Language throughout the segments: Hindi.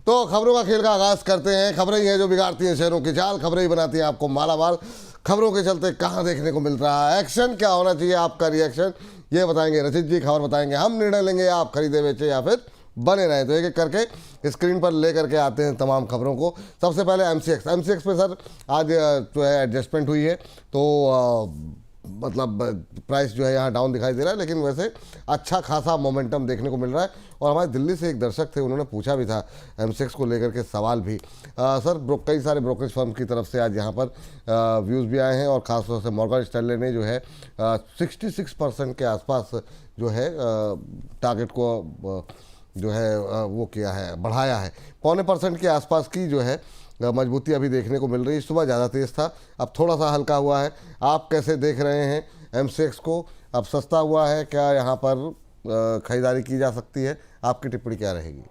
तो खबरों का खेल का आगाज करते हैं। खबरें ही हैं जो बिगाड़ती हैं शहरों की चाल, खबरें ही बनाती हैं आपको मालामाल। खबरों के चलते कहाँ देखने को मिल रहा है एक्शन, क्या होना चाहिए आपका रिएक्शन, ये बताएंगे रचित जी। खबर बताएंगे हम, निर्णय लेंगे आप खरीदे बेचे या फिर बने रहे। तो एक एक करके स्क्रीन पर ले करके आते हैं तमाम खबरों को। सबसे पहले एमसीएक्स पे सर आज जो है एडजस्टमेंट हुई है, तो मतलब प्राइस जो है यहाँ डाउन दिखाई दे रहा है, लेकिन वैसे अच्छा खासा मोमेंटम देखने को मिल रहा है। और हमारे दिल्ली से एक दर्शक थे, उन्होंने पूछा भी था एमसीएक्स को लेकर के सवाल भी। सर कई सारे ब्रोकरेज फर्म की तरफ से आज यहाँ पर व्यूज़ भी आए हैं, और ख़ासतौर से मॉर्गन स्टैनले ने जो है 66% के आसपास जो है टारगेट को जो है वो किया है, बढ़ाया है। 0.25% के आसपास की जो है मजबूती अभी देखने को मिल रही है। सुबह ज़्यादा तेज़ था, अब थोड़ा सा हल्का हुआ है। आप कैसे देख रहे हैं एमसीएक्स को? अब सस्ता हुआ है क्या, यहाँ पर खरीदारी की जा सकती है? आपकी टिप्पणी क्या रहेगी?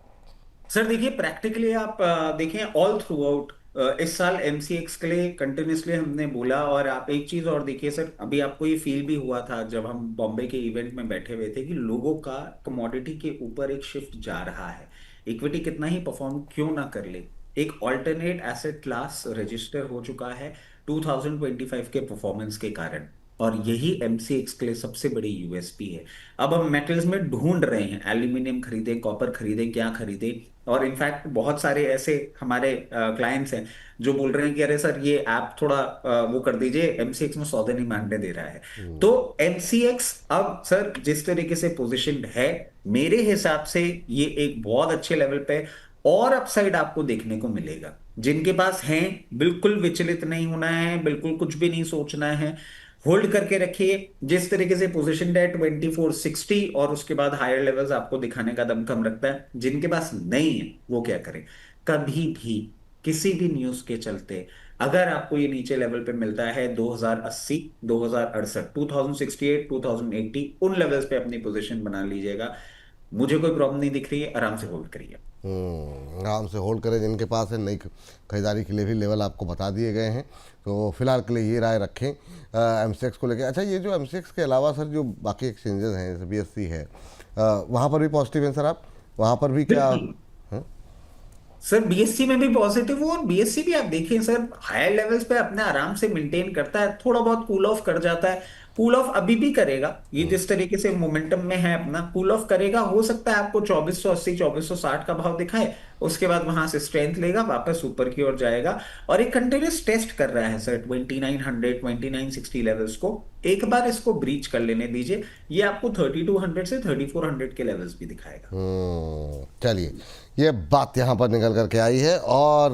सर देखिए, प्रैक्टिकली आप देखें ऑल थ्रू आउट इस साल एमसीएक्स के लिए कंटिन्यूसली हमने बोला। और आप एक चीज और देखिए सर, अभी आपको ये फील भी हुआ था जब हम बॉम्बे के इवेंट में बैठे हुए थे कि लोगों का कमोडिटी के ऊपर एक शिफ्ट जा रहा है। इक्विटी कितना ही परफॉर्म क्यों ना कर ले, एक ऑल्टरनेट एसेट क्लास रजिस्टर हो चुका है 2025 के परफॉर्मेंस के कारण। और यही एमसीएक्स के लिए सबसे बड़ी यूएसपी है। अब हम मेटल्स में ढूंढ रहे हैं, एल्यूमिनियम खरीदे, कॉपर खरीदे, क्या खरीदे। और इनफैक्ट बहुत सारे ऐसे हमारे क्लाइंट्स हैं जो बोल रहे हैं कि अरे सर ये ऐप थोड़ा वो कर दीजिए, एमसीएक्स में सौदे नहीं मांगने दे रहा है। तो एमसीएक्स अब सर जिस तरीके से पोजीशनड है, मेरे हिसाब से ये एक बहुत अच्छे लेवल पे और अपसाइड आपको देखने को मिलेगा। जिनके पास हैं, बिल्कुल विचलित नहीं होना है, बिल्कुल कुछ भी नहीं सोचना है, होल्ड करके रखिए। जिस तरीके से पोजीशन है 2460, और उसके बाद हायर लेवल्स आपको दिखाने का दमखम रखता है। जिनके पास नहीं है वो क्या करें, कभी भी किसी भी न्यूज के चलते अगर आपको ये नीचे लेवल पे मिलता है 2080, 2068, 2068, 2080, उन लेवल्स पे अपनी पोजीशन बना लीजिएगा। मुझे कोई प्रॉब्लम नहीं दिख रही है, आराम से होल्ड करिए। आराम से होल्ड करें। जिनके पास है, नई खरीदारी के लिए भी लेवल आपको बता दिए गए हैं, तो फिलहाल के लिए ये राय रखें एमसीएक्स को लेकर। अच्छा, ये जो एमसीएक्स के अलावा सर जो बाकी एक्सचेंजेस हैं, जैसे बीएससी है, वहाँ पर भी पॉजिटिव हैं सर आप? वहाँ पर भी क्या? बिल्कुल सर, बीएससी में भी पॉजिटिव हो। और बीएससी भी आप देखिए सर, हायर लेवल्स पे अपने आराम से मेंटेन करता है, थोड़ा बहुत कूल ऑफ कर जाता है। कूल ऑफ अभी भी करेगा, ये जिस तरीके से मोमेंटम में है अपना, कूल ऑफ करेगा। हो सकता है आपको 2480, 2460 का भाव दिखाए, उसके बाद वहां से स्ट्रेंथ लेगा, वापस ऊपर की ओर जाएगा। और एक कंटिन्यूस टेस्ट कर रहा है सर 2900, 2960 लेवल्स को। एक बार इसको ब्रीच कर लेने दीजिए, ये आपको 3200 से 3400 के लेवल्स भी दिखाएगा। चलिए, ये बात यहाँ पर निकल करके आई है, और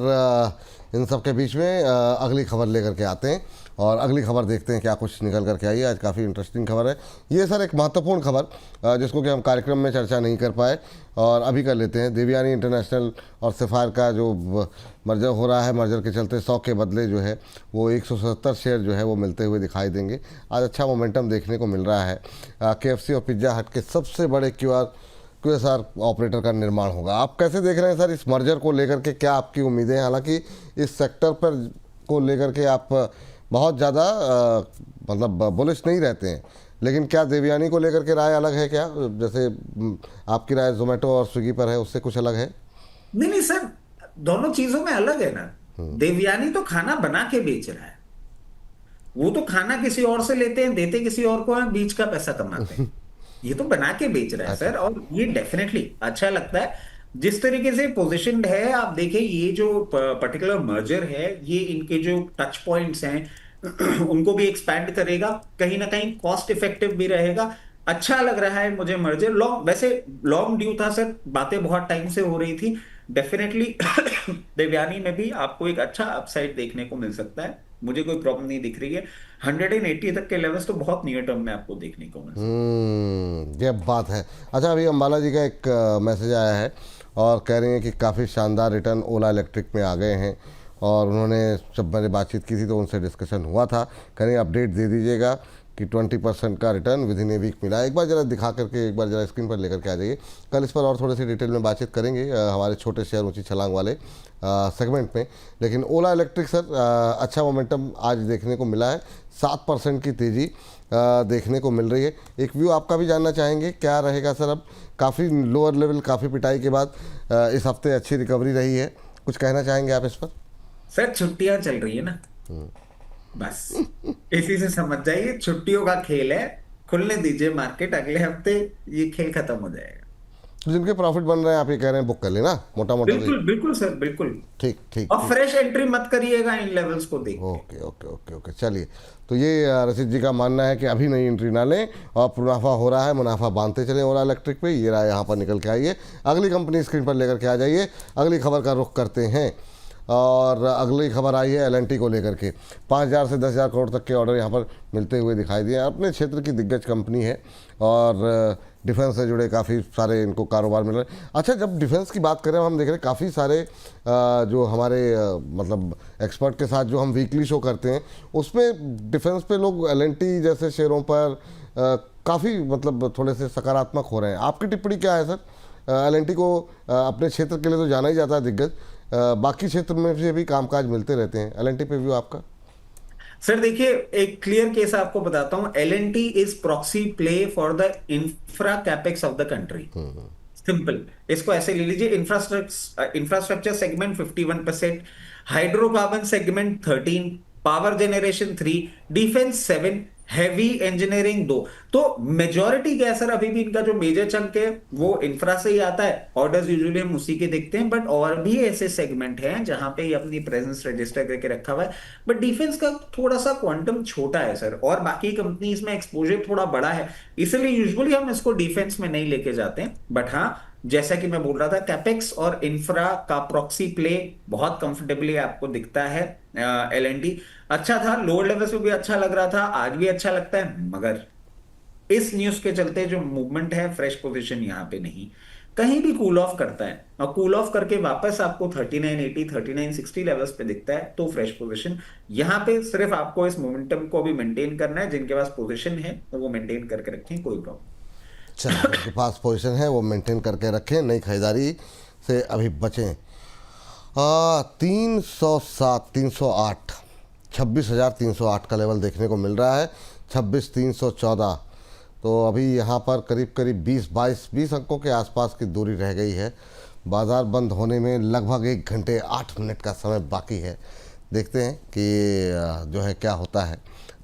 इन सब के बीच में अगली खबर लेकर के आते हैं, और अगली खबर देखते हैं क्या कुछ निकल करके आई है। आज काफ़ी इंटरेस्टिंग खबर है ये सर, एक महत्वपूर्ण खबर जिसको कि हम कार्यक्रम में चर्चा नहीं कर पाए, और अभी कर लेते हैं। देवयानी इंटरनेशनल और सफायर का जो मर्जर हो रहा है, मर्जर के चलते 100 के बदले जो है वो 177 शेयर जो है वो मिलते हुए दिखाई देंगे। आज अच्छा मोमेंटम देखने को मिल रहा है। केएफसी और पिज्जा हट के सबसे बड़े क्यूएसआर ऑपरेटर का निर्माण होगा। आप कैसे देख रहे हैं सर इस मर्जर को लेकर के? क्या आपकी उम्मीदें हैं? हालांकि इस सेक्टर पर को लेकर के आप बहुत ज़्यादा मतलब बुलिश नहीं रहते हैं, लेकिन क्या देवयानी को लेकर के राय अलग है क्या? जैसे आपकी राय जोमेटो और स्विगी पर है, उससे कुछ अलग है? नहीं नहीं सर, दोनों चीजों में अलग है ना। देवयानी तो खाना बना के बेच रहा है, वो तो खाना किसी और से लेते हैं, देते किसी और को हैं, बीच का पैसा कमाते हैं। ये तो बना के बेच रहा है अच्छा। सर, और ये डेफिनेटली अच्छा लगता है जिस तरीके से पोजीशनड है। आप देखिए ये जो पर्टिकुलर मर्जर है, ये इनके जो टच पॉइंट्स हैं उनको भी एक्सपैंड करेगा, कहीं ना कहीं कॉस्ट इफेक्टिव भी रहेगा। अच्छा लग रहा है मुझे मर्जर। लॉन्ग, वैसे लॉन्ग ड्यू था सर, बातें बहुत टाइम से हो रही थी। डेफिनेटली देवयानी में भी आपको एक अच्छा अपसाइड देखने को मिल सकता है, मुझे कोई प्रॉब्लम नहीं दिख रही है। 180 तक के लेवल्स तो बहुत नियर टर्म में आपको देखने को मिल सकते ये बात है। अच्छा, अभी अंबाला जी का एक मैसेज आया है, और कह रही हैं कि काफ़ी शानदार रिटर्न ओला इलेक्ट्रिक में आ गए हैं, और उन्होंने जब मैंने बातचीत की थी तो उनसे डिस्कशन हुआ था, कह रही अपडेट दे दीजिएगा कि 20% का return within a week मिला। एक बार जरा दिखा करके, एक बार जरा स्क्रीन पर लेकर के आ जाइए। कल इस पर और थोड़ी सी डिटेल में बातचीत करेंगे हमारे छोटे शेयर ऊंची छलांग वाले सेगमेंट में। लेकिन ओला इलेक्ट्रिक सर अच्छा मोमेंटम आज देखने को मिला है, 7% की तेज़ी देखने को मिल रही है। एक व्यू आपका भी जानना चाहेंगे, क्या रहेगा सर? अब काफ़ी लोअर लेवल, काफ़ी पिटाई के बाद इस हफ्ते अच्छी रिकवरी रही है, कुछ कहना चाहेंगे आप इस पर? सर छुट्टियां चल रही है ना, बस इसी से समझ जाइए, छुट्टियों का खेल है। खुलने दीजिए मार्केट, अगले हफ्ते ये खेल खत्म हो जाएगा। तो जिनके प्रॉफिट बन रहे हैं आप ये कह रहे हैं बुक कर लेना मोटा मोटा? बिल्कुल बिल्कुल सर, बिल्कुल। ठीक ठीक और ठीक। फ्रेश एंट्री मत करिएगा इन लेवल्स को देख के। ओके ओके ओके ओके, चलिए। तो ये रशीद जी का मानना है कि अभी नई एंट्री ना लें और मुनाफा हो रहा है, मुनाफा बांधते चलें ओला इलेक्ट्रिक पे। ये रहा यहाँ पर निकल के आइए। अगली कंपनी स्क्रीन पर लेकर के आ जाइए। अगली खबर का रुख करते हैं और अगली खबर आई है एल&टी को लेकर के। 5,000 से 10,000 करोड़ तक के ऑर्डर यहाँ पर मिलते हुए दिखाई दिए। अपने क्षेत्र की दिग्गज कंपनी है और डिफेंस से जुड़े काफ़ी सारे इनको कारोबार मिल रहे हैं। अच्छा, जब डिफेंस की बात करें, हम देख रहे हैं काफ़ी सारे जो हमारे मतलब एक्सपर्ट के साथ जो हम वीकली शो करते हैं, उसमें डिफेंस पे लोग एल&टी जैसे शेयरों पर काफ़ी मतलब थोड़े से सकारात्मक हो रहे हैं। आपकी टिप्पणी क्या है सर? एल&टी को अपने क्षेत्र के लिए तो जाना ही जाता है दिग्गज, बाकी क्षेत्र में से भी कामकाज मिलते रहते हैं। एल&टी पे व्यू आपका? सर देखिए, एक क्लियर केस आपको बताता हूं। L&T is proxy play for the infra capex of the country. Simple, इसको ऐसे ले लीजिए। Infrastructure segment 51%, hydrocarbon segment 13, power generation 3, defence 7, heavy engineering 2। तो मेजॉरिटी क्या है सर, अभी भी इनका जो मेजर चंक है वो इंफ्रा से ही आता है। ऑर्डर्स यूजुअली हम उसी के देखते हैं, बट और भी ऐसे सेगमेंट हैं जहां पे ये अपनी प्रेजेंस रजिस्टर करके रखा हुआ है। बट डिफेंस का थोड़ा सा क्वांटम छोटा है सर, और बाकी कंपनीज में एक्सपोजर थोड़ा बड़ा है, इसलिए यूजुअली हम इसको डिफेंस में नहीं लेके जाते हैं। बट हाँ, जैसा कि मैं बोल रहा था, कैपेक्स और इंफ्रा का प्रॉक्सी प्ले बहुत कंफर्टेबली आपको दिखता है। एल&टी अच्छा था, लोअर लेवल पे भी अच्छा लग रहा था, आज भी अच्छा लगता है, मगर इस न्यूज के चलते जो मूवमेंट है, फ्रेश पोजीशन यहां पे नहीं, कहीं भी कूल ऑफ करता है और कूल ऑफ करके वापस आपको 3980 3960 लेवल्स पे दिखता है, तो फ्रेश पोजीशन यहां पे सिर्फ आपको इस मोमेंटम को भी मेंटेन करना है। जिनके पास पोजीशन है तो वो मेंटेन करके रखें, कोई प्रॉब्लम। चलिए, जिनके पास पोजीशन है वो मेंटेन करके रखें, नई खरीदारी से अभी बचें। 307, 308, 26,308 का लेवल देखने को मिल रहा है। 26,314, तो अभी यहाँ पर करीब करीब 20 अंकों के आसपास की दूरी रह गई है। बाज़ार बंद होने में लगभग 1 घंटे 8 मिनट का समय बाकी है। देखते हैं कि जो है क्या होता है।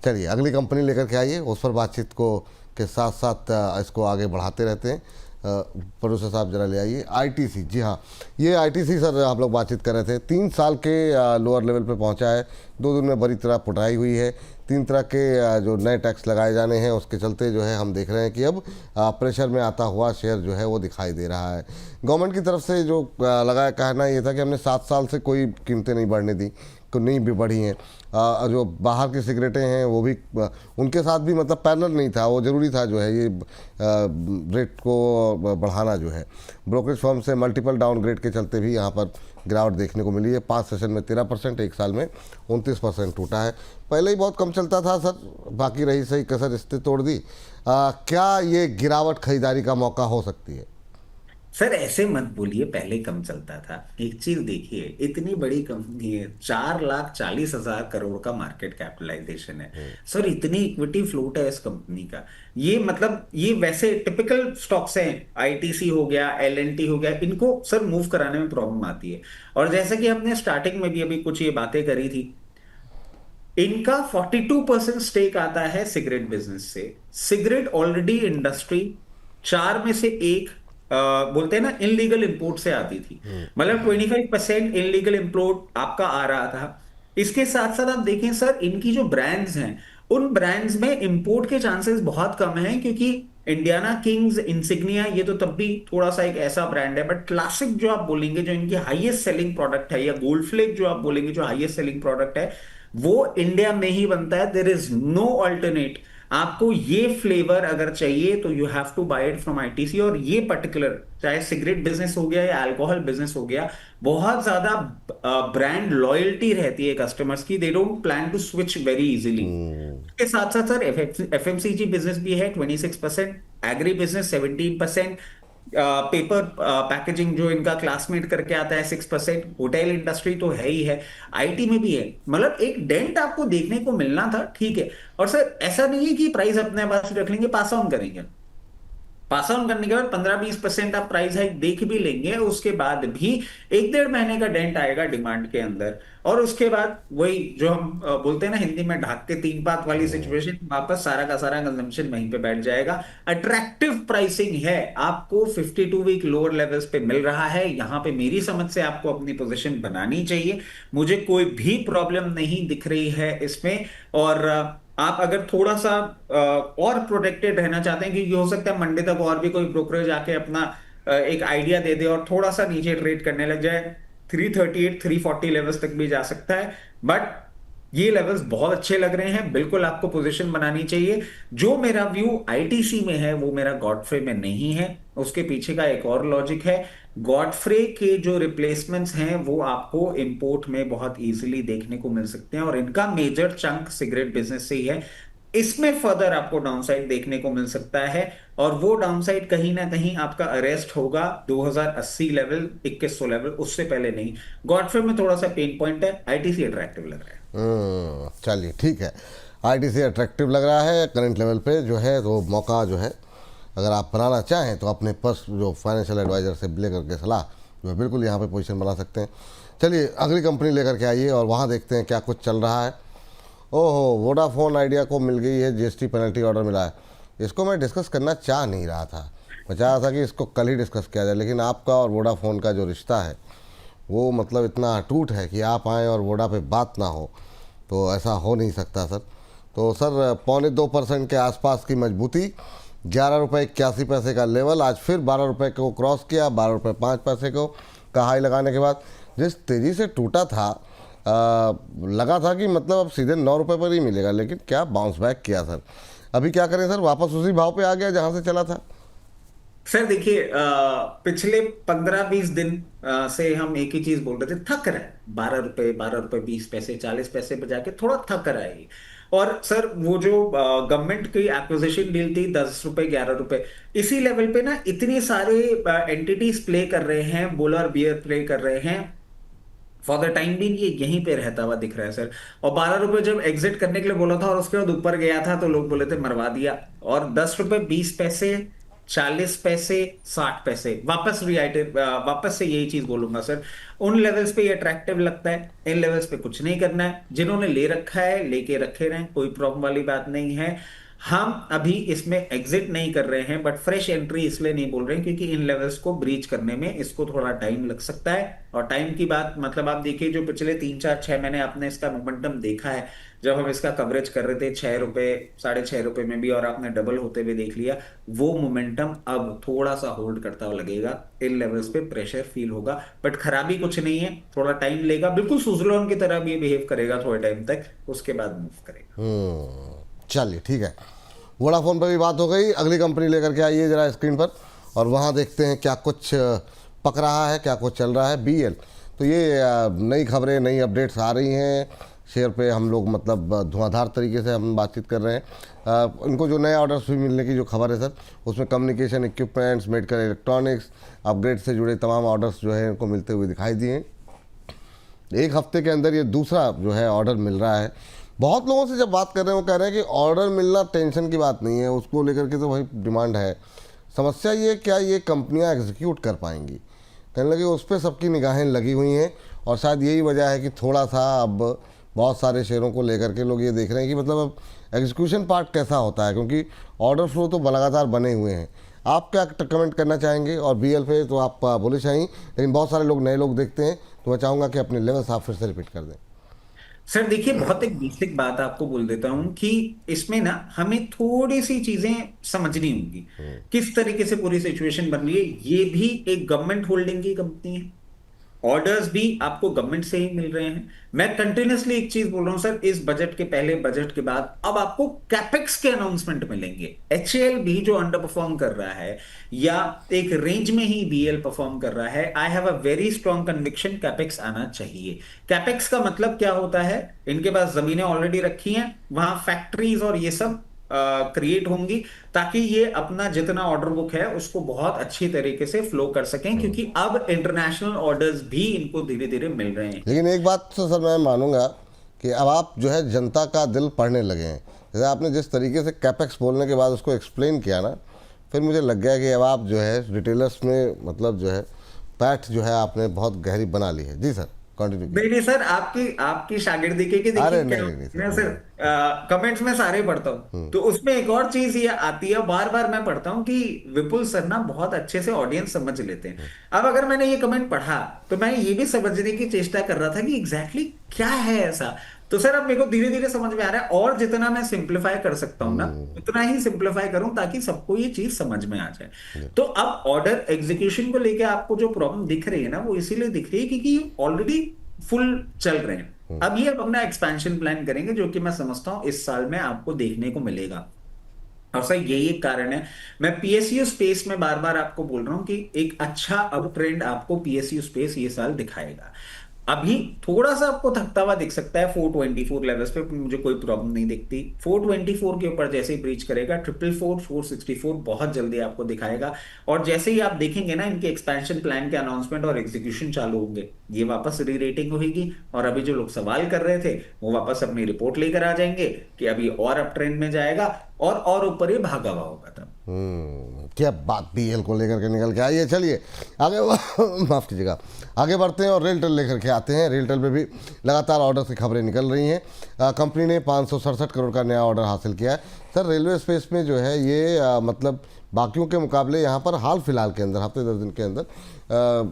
चलिए, अगली कंपनी लेकर के आइए, उस पर बातचीत को के साथ साथ इसको आगे बढ़ाते रहते हैं। प्रोड्यूसर साहब जरा ले आइए। आईटीसी, जी हाँ, ये आईटीसी सर आप लोग बातचीत कर रहे थे, 3 साल के लोअर लेवल पे पहुंचा है। 2 दिन में बड़ी तरह पुटाई हुई है। 3 तरह के जो नए टैक्स लगाए जाने हैं उसके चलते जो है हम देख रहे हैं कि अब प्रेशर में आता हुआ शेयर जो है वो दिखाई दे रहा है। गवर्नमेंट की तरफ से जो लगाया, कहना ये था कि हमने 7 साल से कोई कीमतें नहीं बढ़ने दी, को नहीं भी बढ़ी हैं। जो बाहर की सिगरेटें हैं वो भी उनके साथ भी मतलब पैरेलल नहीं था, वो ज़रूरी था जो है ये रेट को बढ़ाना जो है। ब्रोकरेज फर्म से मल्टीपल डाउनग्रेड के चलते भी यहाँ पर गिरावट देखने को मिली है। 5 सेशन में 13%, 1 साल में 29% टूटा है। पहले ही बहुत कम चलता था सर, बाकी रही सही कसर रिश्ते तोड़ दी। क्या ये गिरावट खरीदारी का मौका हो सकती है? सर ऐसे मत बोलिए, पहले कम चलता था। एक चीज देखिए, इतनी बड़ी कंपनी है, 4,40,000 करोड़ का मार्केट कैपिटलाइजेशन है सर, इतनी इक्विटी फ्लोट है इस कंपनी का। ये मतलब ये वैसे टिपिकल स्टॉक्स हैं, आईटीसी हो गया, एल&टी हो गया, इनको सर मूव कराने में प्रॉब्लम आती है। और जैसे कि हमने स्टार्टिंग में भी अभी कुछ ये बातें करी थी, इनका 42% स्टेक आता है सिगरेट बिजनेस से। सिगरेट ऑलरेडी इंडस्ट्री 4 में से 1 बोलते हैं ना, इनलीगल इंपोर्ट से आती थी। मतलब 25% इनलीगल इंपोर्ट आपका आ रहा था। इसके साथ साथ आप देखें सर, इनकी जो ब्रांड्स हैं, उन ब्रांड्स में इंपोर्ट के चांसेस बहुत कम हैं, क्योंकि इंडियाना किंग्स, इंसिग्निया, ये तो तब भी थोड़ा सा एक ऐसा ब्रांड है। बट क्लासिक जो आप बोलेंगे, जो इनकी हाईएस्ट सेलिंग प्रोडक्ट है, या गोल्ड फ्लेक जो आप बोलेंगे जो हाईएस्ट सेलिंग प्रोडक्ट है, वो इंडिया में ही बनता है। देयर इज नो अल्टरनेट आपको ये फ्लेवर अगर चाहिए तो you have to buy it from ITC. और ये पर्टिकुलर, चाहे सिगरेट बिजनेस हो गया या अल्कोहल बिजनेस हो गया, बहुत ज्यादा ब्रांड लॉयल्टी रहती है कस्टमर्स की। They don't plan to switch very easily. के साथ साथ सर एफएमसीजी बिजनेस भी है 26%, एग्री बिजनेस 17%, पेपर पैकेजिंग जो इनका क्लासमेट करके आता है 6%, होटल इंडस्ट्री तो है ही है, आईटी में भी है। मतलब एक डेंट आपको देखने को मिलना था, ठीक है। और सर ऐसा नहीं है कि प्राइस अपने पास रख लेंगे, पास ऑन करेंगे। पास ऑन करने के बाद 15-20% आप प्राइस हाइक देख भी लेंगे, उसके बाद भी 1-1.5 महीने का डेंट आएगा डिमांड के अंदर। और उसके बाद वही जो हम बोलते हैं ना हिंदी में, ढाक के तीन पात वाली सिचुएशन, वापस सारा का सारा कंजम्पशन वहीं पे बैठ जाएगा। अट्रैक्टिव प्राइसिंग है, आपको 52 वीक लोअर लेवल्स पे मिल रहा है। यहां पे मेरी समझ से आपको अपनी पोजीशन बनानी चाहिए, मुझे कोई भी प्रॉब्लम नहीं दिख रही है इसमें। और आप अगर थोड़ा सा और प्रोटेक्टेड रहना चाहते हैं, क्योंकि हो सकता है मंडे तक और भी कोई ब्रोकरेज आके अपना एक आइडिया दे दे और थोड़ा सा नीचे ट्रेड करने लग जाए, 338 340 लेवल्स तक भी जा सकता है। बट ये लेवल्स बहुत अच्छे लग रहे हैं, बिल्कुल आपको पोजीशन बनानी चाहिए। जो मेरा व्यू आईटीसी में है वो मेरा गॉडफ्रे में नहीं है। उसके पीछे का एक और लॉजिक है, गॉडफ्रे के जो रिप्लेसमेंट्स हैं वो आपको इंपोर्ट में बहुत इजीली देखने को मिल सकते हैं, और इनका मेजर चंक सिगरेट बिजनेस से ही है। इसमें फर्दर आपको डाउनसाइड देखने को मिल सकता है, और वो डाउनसाइड कहीं ना कहीं आपका अरेस्ट होगा 2080 लेवल, 2100 लेवल, उससे पहले नहीं। गॉडफ्रे में थोड़ा सा पेन पॉइंट है, आईटीसी अट्रैक्टिव लग रहा है। चलिए ठीक है, आईटीसी अट्रैक्टिव लग रहा है करंट लेवल पे जो है, तो मौका जो है अगर आप बनाना चाहें तो अपने पर्स जो फाइनेंशियल एडवाइज़र से ले करके सलाह जो है बिल्कुल यहाँ पे पोजीशन बना सकते हैं। चलिए अगली कंपनी लेकर के आइए और वहाँ देखते हैं क्या कुछ चल रहा है। ओहो, वोडाफोन आइडिया को मिल गई है जीएसटी पेनल्टी ऑर्डर मिला है। इसको मैं डिस्कस करना चाह नहीं रहा था, मैं चाह रहा था कि इसको कल ही डिस्कस किया जाए, लेकिन आपका और वोडाफोन का जो रिश्ता है वो मतलब इतना अटूट है कि आप आएँ और वोडा पे बात ना हो, तो ऐसा हो नहीं सकता सर। तो सर 2.25% के आसपास की मजबूती, 11 रुपये 81 पैसे का लेवल, आज फिर 12 रुपये को क्रॉस किया, 12 रुपये 5 पैसे को का हाई लगाने के बाद जिस तेज़ी से टूटा था, लगा था कि मतलब अब सीधे 9 रुपये पर ही मिलेगा, लेकिन क्या बाउंस बैक किया सर। अभी क्या करें सर, वापस उसी भाव पे आ गया जहाँ से चला था। सर देखिए, पिछले 15-20 दिन से हम एक ही चीज बोल रहे थे, थक रहा है। 12 रुपए, 12 रुपए 20 पैसे, 40 पैसे पे जाके थोड़ा थक रहा है ये। और सर वो जो गवर्नमेंट की एक्विजिशन डील थी, 10 रुपए 11 रुपए, इसी लेवल पे ना इतने सारे एंटिटीज प्ले कर रहे हैं, बोलर बियर प्ले कर रहे हैं। फॉर द टाइम बीइंग ये यहीं पे रहता हुआ दिख रहा है सर। और 12 रुपए जब एग्जिट करने के लिए बोला था और उसके बाद ऊपर गया था, तो लोग बोले थे मरवा दिया। और 10 रुपए 20 पैसे, 40 पैसे, 60 पैसे, वापस रिआइटेड, वापस से यही चीज बोलूंगा सर, उन लेवल्स पे ये अट्रैक्टिव लगता है। इन लेवल्स पे कुछ नहीं करना है, जिन्होंने ले रखा है लेके रखे रहें, कोई प्रॉब्लम वाली बात नहीं है। हम अभी इसमें एग्जिट नहीं कर रहे हैं, बट फ्रेश एंट्री इसलिए नहीं बोल रहे हैं क्योंकि इन लेवल्स को ब्रीच करने में इसको थोड़ा टाइम लग सकता है। और टाइम की बात मतलब आप देखिए, जो पिछले 3-4-6 महीने आपने इसका मोमेंटम देखा है, जब हम इसका कवरेज कर रहे थे 6 रुपए, 6.5 रुपए में भी, और आपने डबल होते हुए देख लिया, वो मोमेंटम अब थोड़ा सा होल्ड करता हुआ लगेगा। इन लेवल्स पे प्रेशर फील होगा, बट खराबी कुछ नहीं है, थोड़ा टाइम लेगा, बिल्कुल सुजलोन की तरह भी बिहेव करेगा थोड़े टाइम तक, उसके बाद मूव करेगा। चलिए ठीक है, वोडाफोन पर भी बात हो गई, अगली कंपनी लेकर के आइए जरा स्क्रीन पर और वहाँ देखते हैं क्या कुछ पक रहा है, क्या कुछ चल रहा है। बीएल तो ये नई खबरें, नई अपडेट्स आ रही हैं शेयर पे, हम लोग मतलब धुआंधार तरीके से हम बातचीत कर रहे हैं। इनको जो नए ऑर्डर्स भी मिलने की जो खबर है सर, उसमें communication equipments, medical electronics, upgrade से जुड़े तमाम ऑर्डर्स जो है इनको मिलते हुए दिखाई दिए। एक हफ्ते के अंदर ये दूसरा जो है ऑर्डर मिल रहा है। बहुत लोगों से जब बात कर रहे हैं वो कह रहे हैं कि ऑर्डर मिलना टेंशन की बात नहीं है, उसको लेकर के तो वही डिमांड है। समस्या ये क्या ये कंपनियां एग्जीक्यूट कर पाएंगी, कहने लगे उस पर सबकी निगाहें लगी हुई हैं। और शायद यही वजह है कि थोड़ा सा अब बहुत सारे शेयरों को लेकर के लोग ये देख रहे हैं कि मतलब अब एग्जीक्यूशन पार्ट कैसा होता है, क्योंकि ऑर्डर फ्लो तो लगातार बने हुए हैं। आप क्या कमेंट करना चाहेंगे? और बीएल पे तो आप बोले चाहिए, लेकिन बहुत सारे लोग नए लोग देखते हैं, तो मैं चाहूँगा कि अपने लेवल्स आप फिर से रिपीट कर दें। सर देखिए, बहुत एक बेसिक बात आपको बोल देता हूं कि इसमें ना हमें थोड़ी सी चीजें समझनी होंगी, किस तरीके से पूरी सिचुएशन बन रही है। ये भी एक गवर्नमेंट होल्डिंग की कंपनी है, ऑर्डर्स भी आपको गवर्नमेंट से ही मिल रहे हैं। मैं कंटिन्यूसली एक चीज बोल रहा हूं सर, इस बजट के पहले, बजट के बाद अब आपको कैपेक्स के अनाउंसमेंट मिलेंगे। एचएएल भी जो अंडर परफॉर्म कर रहा है या एक रेंज में ही बीएल परफॉर्म कर रहा है, I have a very strong conviction capex आना चाहिए। कैपेक्स का मतलब क्या होता है? इनके पास जमीनें ऑलरेडी रखी हैं, वहां फैक्ट्रीज और ये सब क्रिएट होंगी, ताकि ये अपना जितना ऑर्डर बुक है उसको बहुत अच्छी तरीके से फ्लो कर सकें, क्योंकि अब इंटरनेशनल ऑर्डर्स भी इनको धीरे धीरे मिल रहे हैं। लेकिन एक बात तो सर मैं मानूंगा कि अब आप जो है जनता का दिल पढ़ने लगे हैं। जैसे आपने जिस तरीके से कैपेक्स बोलने के बाद उसको एक्सप्लेन किया ना, फिर मुझे लग गया कि अब आप जो है रिटेलर्स में मतलब जो है पैठ जो है आपने बहुत गहरी बना ली है। जी सर, कंटिन्यू कीजिए। नहीं नहीं सर, आपकी आपकी शागिर्दी के देखिए अरे क्या नहीं नहीं नहीं होता सर, है ना सर, कमेंट्स में सारे पढ़ता हूँ, तो उसमें एक और चीज ये आती है, बार बार मैं पढ़ता हूँ कि विपुल सर ना बहुत अच्छे से ऑडियंस समझ लेते हैं। अब अगर मैंने ये कमेंट पढ़ा, तो मैं ये भी समझने की चेष्टा कर रहा था कि एग्जैक्टली क्या है ऐसा। तो सर अब मेरे को धीरे धीरे समझ में आ रहा है, और जितना मैं सिंप्लीफाई कर सकता हूँ ना, उतना ही सिंप्लीफाई करूं, ताकि सबको ये चीज समझ में आ जाए। तो अब ऑर्डर एग्जीक्यूशन को लेके आपको जो प्रॉब्लम दिख रही है ना, वो इसीलिए दिख रही है क्योंकि ऑलरेडी फुल चल रहे हैं। अब ये अपना एक्सपेंशन प्लान करेंगे, जो कि मैं समझता हूं इस साल में आपको देखने को मिलेगा। और सर यही एक कारण है, मैं पीएसयू स्पेस में बार बार आपको बोल रहा हूं कि एक अच्छा अप ट्रेंड आपको पीएसयू स्पेस ये साल दिखाएगा। अभी थोड़ा सा आपको थकता हुआ दिख सकता है 424 लेवल्स पे, मुझे कोई प्रॉब्लम नहीं दिखती। 424 के ऊपर जैसे ही ब्रीच करेगा, 444 464 बहुत जल्दी आपको दिखाएगा। और जैसे ही आप देखेंगे ना, इनके एक्सपेंशन प्लान के अनाउंसमेंट और एग्जीक्यूशन चालू होंगे, ये वापस री रेटिंग होगी, और अभी जो लोग सवाल कर रहे थे वो वापस अपनी रिपोर्ट लेकर आ जाएंगे कि अभी और अप ट्रेंड में जाएगा, और ऊपर ये भागा हुआ होगा तब। क्या बात बीएल को लेकर के निकल के आई है। चलिए आगे माफ़ कीजिएगा, आगे बढ़ते हैं और रेलटेल लेकर के आते हैं। रेलटेल में भी लगातार ऑर्डर की खबरें निकल रही हैं। कंपनी ने 567 करोड़ का नया ऑर्डर हासिल किया है। सर रेलवे स्पेस में जो है ये मतलब बाकियों के मुकाबले यहाँ पर हाल फिलहाल के अंदर हफ्ते 10 दिन के अंदर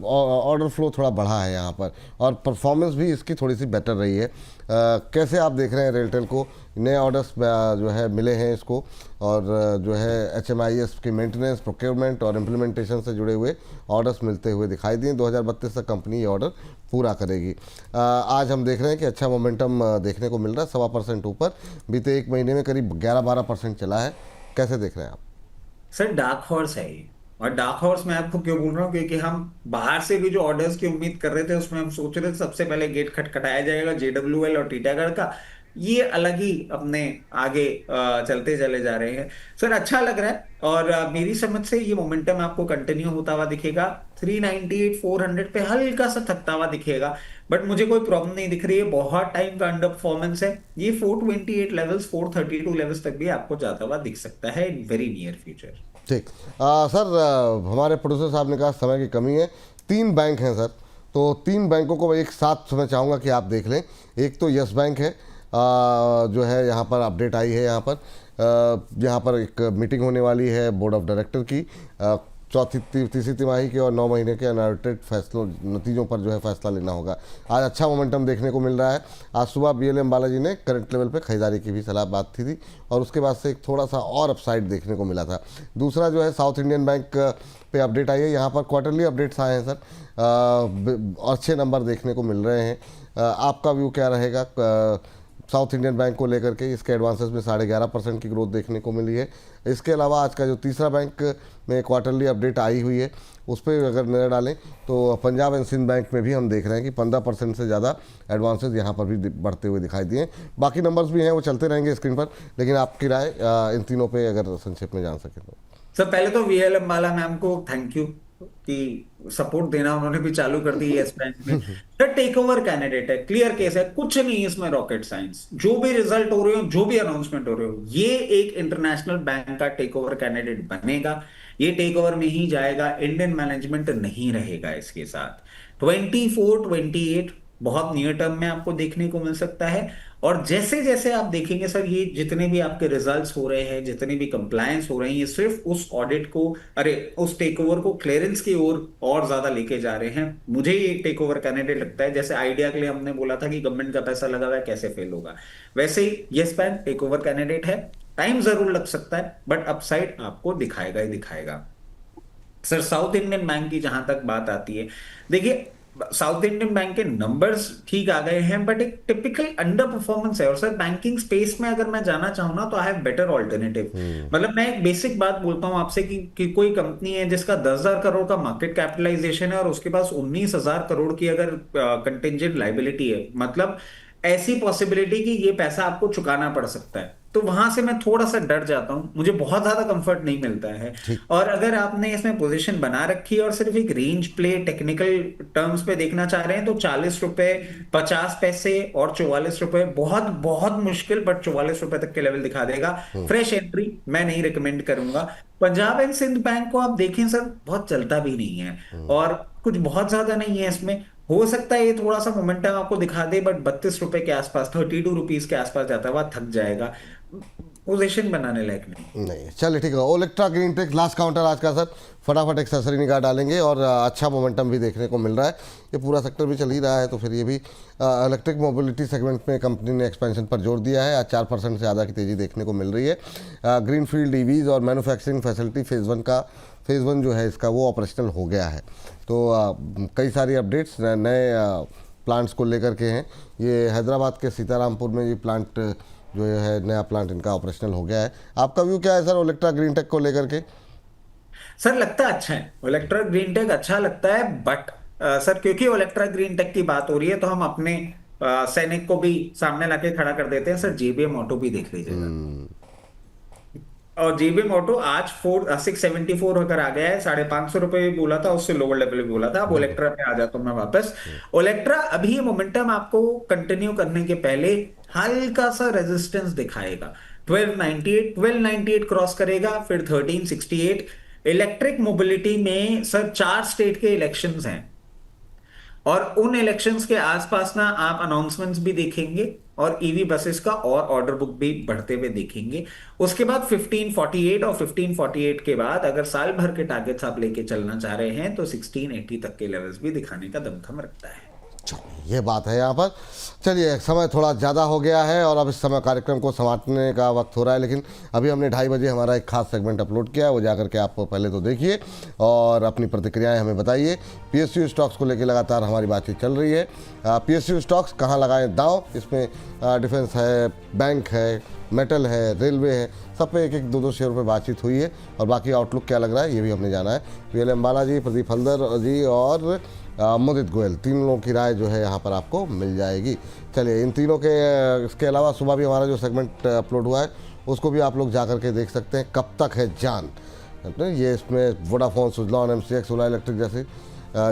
ऑर्डर फ्लो थोड़ा बढ़ा है यहाँ पर, और परफॉर्मेंस भी इसकी थोड़ी सी बेटर रही है। कैसे आप देख रहे हैं रेलटेल को? नए ऑर्डर्स जो है मिले हैं इसको, और जो है HMIS की मेंटेनेंस, प्रोक्योरमेंट और इम्प्लीमेंटेशन से जुड़े हुए ऑर्डर्स मिलते हुए दिखाई दिए। 2032 तक कंपनी ये ऑर्डर पूरा करेगी। आज हम देख रहे हैं कि अच्छा मोमेंटम देखने को मिल रहा है, 1.25% ऊपर। बीते एक महीने में करीब 11-12% चला है। कैसे देख रहे हैं आप? सर डार्क हॉर्स है ये। और डार्क हॉर्स मैं आपको क्यों बोल रहा हूँ, क्योंकि हम बाहर से भी जो ऑर्डर्स की उम्मीद कर रहे थे, उसमें हम सोच रहे थे सबसे पहले गेट खटखटाया जाएगा JWL और टीटागढ़ का। ये अलग ही अपने आगे चलते चले जा रहे हैं। सर अच्छा लग रहा है, और मेरी समझ से ये मोमेंटम आपको कंटिन्यू होता हुआ दिखेगा। 398 400 पे हल्का सा थकता हुआ दिखेगा, बट मुझे कोई प्रॉब्लम नहीं दिख रही है। बहुत टाइम का अंडर परफॉर्मेंस है, ये 428 लेवल्स, 432 लेवल्स तक भी आपको जाता हुआ दिख सकता है इन वेरी नियर फ्यूचर। ठीक। सर हमारे प्रोड्यूसर साहब ने कहा समय की कमी है। 3 बैंक हैं सर, तो 3 बैंकों को एक साथ मैं चाहूँगा कि आप देख लें। एक तो यस बैंक है, जो है यहाँ पर अपडेट आई है। यहाँ पर एक मीटिंग होने वाली है बोर्ड ऑफ डायरेक्टर की, तीसरी तिमाही के और 9 महीने के अनऑडिटेड फैसलों नतीजों पर जो है फैसला लेना होगा। आज अच्छा मोमेंटम देखने को मिल रहा है। आज सुबह BLM बालाजी ने करंट लेवल पे खरीदारी की भी सलाह बात थी, और उसके बाद से एक थोड़ा सा और अपसाइड देखने को मिला था। दूसरा जो है साउथ इंडियन बैंक पे अपडेट आई है। यहाँ पर क्वार्टरली अपडेट्स आए हैं सर, और अच्छे नंबर देखने को मिल रहे हैं। आपका व्यू क्या रहेगा साउथ इंडियन बैंक को लेकर के? इसके एडवांसेस में 11.5% की ग्रोथ देखने को मिली है। इसके अलावा आज का जो तीसरा बैंक में क्वार्टरली अपडेट आई हुई है, उस पर अगर नज़र डालें तो पंजाब एंड सिंध बैंक में भी हम देख रहे हैं कि 15% से ज़्यादा एडवांसेस यहाँ पर भी बढ़ते हुए दिखाई दिए। बाकी नंबर्स भी हैं, वो चलते रहेंगे स्क्रीन पर, लेकिन आपकी राय इन तीनों पे अगर संक्षेप में जान सकें तो। सर पहले तो VLM बाला मैम को थैंक यू कि सपोर्ट देना उन्होंने भी चालू कर दी है इस बैंक में। सर टेक ओवर कैंडिडेट है, क्लियर केस है, कुछ नहीं इसमें रॉकेट साइंस। जो भी रिजल्ट हो रहे हो, जो भी अनाउंसमेंट हो रहे हो, ये एक इंटरनेशनल बैंक का टेक ओवर कैंडिडेट बनेगा। ये टेक ओवर में ही जाएगा, इंडियन मैनेजमेंट नहीं रहेगा इसके साथ। 24-28 बहुत नियर टर्म में आपको देखने को मिल सकता है। और जैसे जैसे आप देखेंगे सर, ये जितने भी आपके रिजल्ट्स हो रहे हैं, जितने भी कंप्लायंस हो रहे हैं, ये सिर्फ उस ऑडिट को, अरे उस टेक ओवर को क्लियरेंस की ओर और ज्यादा लेके जा रहे हैं। मुझे ये टेक ओवर कैंडिडेट लगता है, जैसे आइडिया के लिए हमने बोला था कि गवर्नमेंट का पैसा लगा हुआ है, कैसे फेल होगा, वैसे ही Yes Bank take over candidate है। टाइम जरूर लग सकता है, बट अपसाइड आपको दिखाएगा ही दिखाएगा। सर साउथ इंडियन बैंक की जहां तक बात आती है, देखिए साउथ इंडियन बैंक के नंबर्स ठीक आ गए हैं, बट एक टिपिकल अंडर परफॉर्मेंस है। और सर बैंकिंग स्पेस में अगर मैं जाना चाहूँ ना, तो आई हैव बेटर ऑल्टरनेटिव। मतलब मैं एक बेसिक बात बोलता हूँ आपसे कि कोई कंपनी है जिसका 10,000 करोड़ का मार्केट कैपिटलाइजेशन है और उसके पास 19,000 करोड़ की अगर कंटिंजेंट लाइबिलिटी है, मतलब ऐसी पॉसिबिलिटी कि ये पैसा आपको चुकाना पड़ सकता है, तो वहां से मैं थोड़ा सा डर जाता हूं, मुझे बहुत ज्यादा कंफर्ट नहीं मिलता है। ठीक। और अगर आपने इसमें पोजीशन बना रखी है और सिर्फ एक रेंज प्ले टेक्निकल टर्म्स पे देखना चाह रहे हैं, तो 40 रुपए 50 पैसे और 44 रुपए, बहुत बहुत मुश्किल बट 44 रुपए तक के लेवल दिखा देगा। फ्रेश एंट्री मैं नहीं रिकमेंड करूंगा। पंजाब एंड सिंध बैंक को आप देखें सर, बहुत चलता भी नहीं है और कुछ बहुत ज्यादा नहीं है इसमें। हो सकता है ये थोड़ा सा मोमेंटम आपको दिखा दे, बट 32 रुपए के आसपास, 32 रुपीज के आसपास जाता हुआ थक जाएगा। पोजीशन बनाने लायक नहीं। नहीं, चलिए ठीक है। Olectra green tech last counter आज का सर, फटाफट एक्सेसरी निकाल डालेंगे और अच्छा मोमेंटम भी देखने को मिल रहा है। ये पूरा सेक्टर भी चल ही रहा है, तो फिर ये भी इलेक्ट्रिक मोबिलिटी सेगमेंट में कंपनी ने एक्सपेंशन पर जोर दिया है। आज 4% से ज़्यादा की तेज़ी देखने को मिल रही है। ग्रीनफील्ड ईवीज़ और मैन्युफैक्चरिंग फैसिलिटी फेज़ वन जो है इसका वो ऑपरेशनल हो गया है। तो कई सारी अपडेट्स नए प्लांट्स को लेकर के हैं। ये हैदराबाद के सीतारामपुर में ये प्लांट जो है नया प्लांट इनका ऑपरेशनल हो गया है। आपका व्यू क्या है सर ओलेक्ट्रा ग्रीन टेक को लेकर के? सर लगता अच्छा है, ओलेक्ट्रा ग्रीन टेक अच्छा लगता है, बट सर क्योंकि ओलेक्ट्रा ग्रीन टेक की बात हो रही है, तो हम अपने सैनिक को भी सामने लाके खड़ा कर देते हैं। सर जेबीएम ऑटो भी देख लीजिएगा। और जेबीएम ऑटो आज 674 होकर आ गया है। 550 रुपए भी बोला था, उससे लोअर लेवल भी बोला था। अब बिल्कुल। ओलेक्ट्रा पे आ जाता हूं मैं वापस। ओलेक्ट्रा अभी ये मोमेंटम आपको कंटिन्यू करने के पहले हल्का सा रेजिस्टेंस दिखाएगा। 1298 क्रॉस करेगा, फिर 1368। इलेक्ट्रिक मोबिलिटी में सर 4 स्टेट के इलेक्शंस हैं, और उन इलेक्शंस के आसपास ना आप अनाउंसमेंट्स भी देखेंगे और ईवी बसेस का और ऑर्डर बुक भी बढ़ते हुए देखेंगे। उसके बाद 1548, और 1548 के बाद अगर साल भर के टारगेट्स आप लेके चलना चाह रहे हैं, तो 1680 तक के लेवल्स भी दिखाने का दमखम रखता है। चलिए ये बात है यहाँ पर। चलिए समय थोड़ा ज़्यादा हो गया है और अब इस समय कार्यक्रम को समाप्तने का वक्त हो रहा है, लेकिन अभी हमने 2:30 बजे हमारा एक खास सेगमेंट अपलोड किया है, वो जाकर के आप पहले तो देखिए और अपनी प्रतिक्रियाएं हमें बताइए। पीएसयू स्टॉक्स को लेकर लगातार हमारी बातचीत चल रही है। पीएसयू स्टॉक्स कहाँ लगाएं दांव, इसमें डिफेंस है, बैंक है, मेटल है, रेलवे है, सब पे 1-1, 2-2 शेयर पर बातचीत हुई है और बाकी आउटलुक क्या लग रहा है ये भी हमने जाना है। पीएल अम्बाला जी, प्रदीप हल्दर जी और मुदित गोयल, 3 लोगों की राय जो है यहाँ पर आपको मिल जाएगी। चलिए इन तीनों के इसके अलावा सुबह भी हमारा जो सेगमेंट अपलोड हुआ है उसको भी आप लोग जा करके देख सकते हैं। कब तक है जान, ये इसमें Vodafone, Suzlon, MCX, solar electric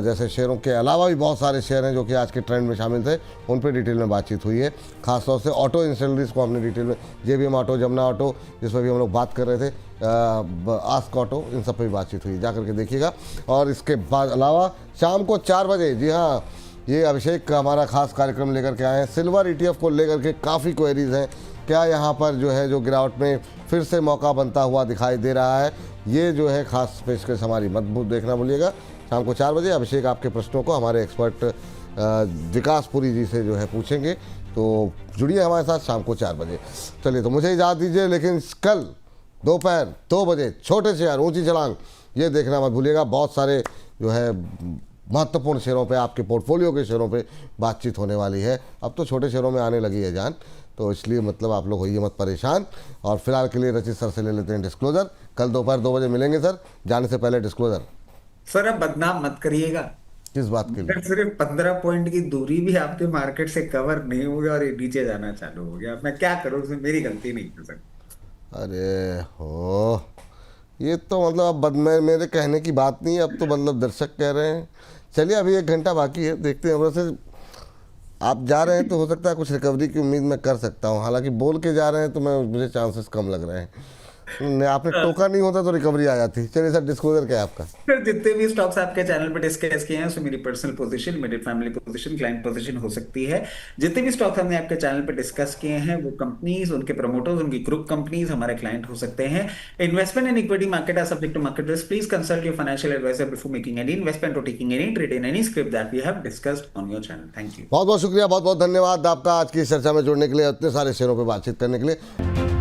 जैसे शेयरों के अलावा भी बहुत सारे शेयर हैं जो कि आज के ट्रेंड में शामिल थे, उन पर डिटेल में बातचीत हुई है। खासतौर से ऑटो इंडस्ट्रीज को हमने डिटेल में, जेबीएम ऑटो, जमुना ऑटो, जिस पर भी हम लोग बात कर रहे थे, आस्क ऑटो, इन सब पे भी बातचीत हुई, जा करके देखिएगा। और इसके बाद अलावा शाम को 4 बजे, जी हाँ, ये अभिषेक का हमारा खास कार्यक्रम लेकर के आए हैं। सिल्वर ETF को लेकर के काफ़ी क्वेरीज हैं, क्या यहाँ पर जो है जो गिरावट में फिर से मौका बनता हुआ दिखाई दे रहा है, ये जो है खास पेशकश हमारी मत देखना भूलिएगा। शाम को 4 बजे अभिषेक आपके प्रश्नों को हमारे एक्सपर्ट विकास पुरी जी से जो है पूछेंगे, तो जुड़िए हमारे साथ शाम को 4 बजे। चलिए तो मुझे इजाज़त दीजिए, लेकिन कल दोपहर 2 बजे छोटे शेयर ऊंची छलांग, ये देखना मत भूलिएगा। बहुत सारे जो है महत्वपूर्ण शेयरों पे, आपके पोर्टफोलियो के शेयरों पे बातचीत होने वाली है। अब तो छोटे शेयरों में आने लगी है जान, तो इसलिए मतलब आप लोग होइए मत परेशान। और फिलहाल के लिए रचित सर से ले लेते हैं डिस्क्लोजर। कल दोपहर 2 बजे मिलेंगे सर, जाने से पहले डिस्क्लोजर। सर अब बदनाम मत करिएगा। किस बात के लिए? अगर सिर्फ 15 पॉइंट की दूरी भी आपके मार्केट से कवर नहीं हुई और ये नीचे जाना चालू हो गया, मैं क्या करूं, उसमें मेरी गलती नहीं है सर। अरे हो, ये तो मतलब अब मेरे कहने की बात नहीं है, अब तो मतलब दर्शक कह रहे हैं। चलिए अभी 1 घंटा बाकी है, देखते हैं। वैसे आप जा रहे हैं तो हो सकता है कुछ रिकवरी की उम्मीद मैं कर सकता हूँ, हालांकि बोल के जा रहे हैं तो मुझे चांसेस कम लग रहे हैं। आपने टोका नहीं होता तो रिकवरी आ जाती। चलिए सर डिस्क्लोजर क्या है आपका? सर जितने भी स्टॉक्स आपके चैनल पे डिस्कस किए हैं, उसमें मेरी personal position, immediate family position, client position हो सकती है। जितने भी स्टॉक्स हमने आपके चैनल पे डिस्कस किए हैं, वो कंपनीज, उनके प्रमोटर्स, उनकी ग्रुप कंपनीज हमारे क्लाइंट हो सकते हैं। Investment in equity market are subject to market risk. Please consult your financial advisor before making any investment और taking any trade in any script that we have discussed on your channel. Thank you. बहुत बहुत शुक्रिया, बहुत बहुत धन्यवाद आपका आज की इस चर्चा में जुड़ने के लिए, इतने सारे शेयरों पर बातचीत करने के लिए।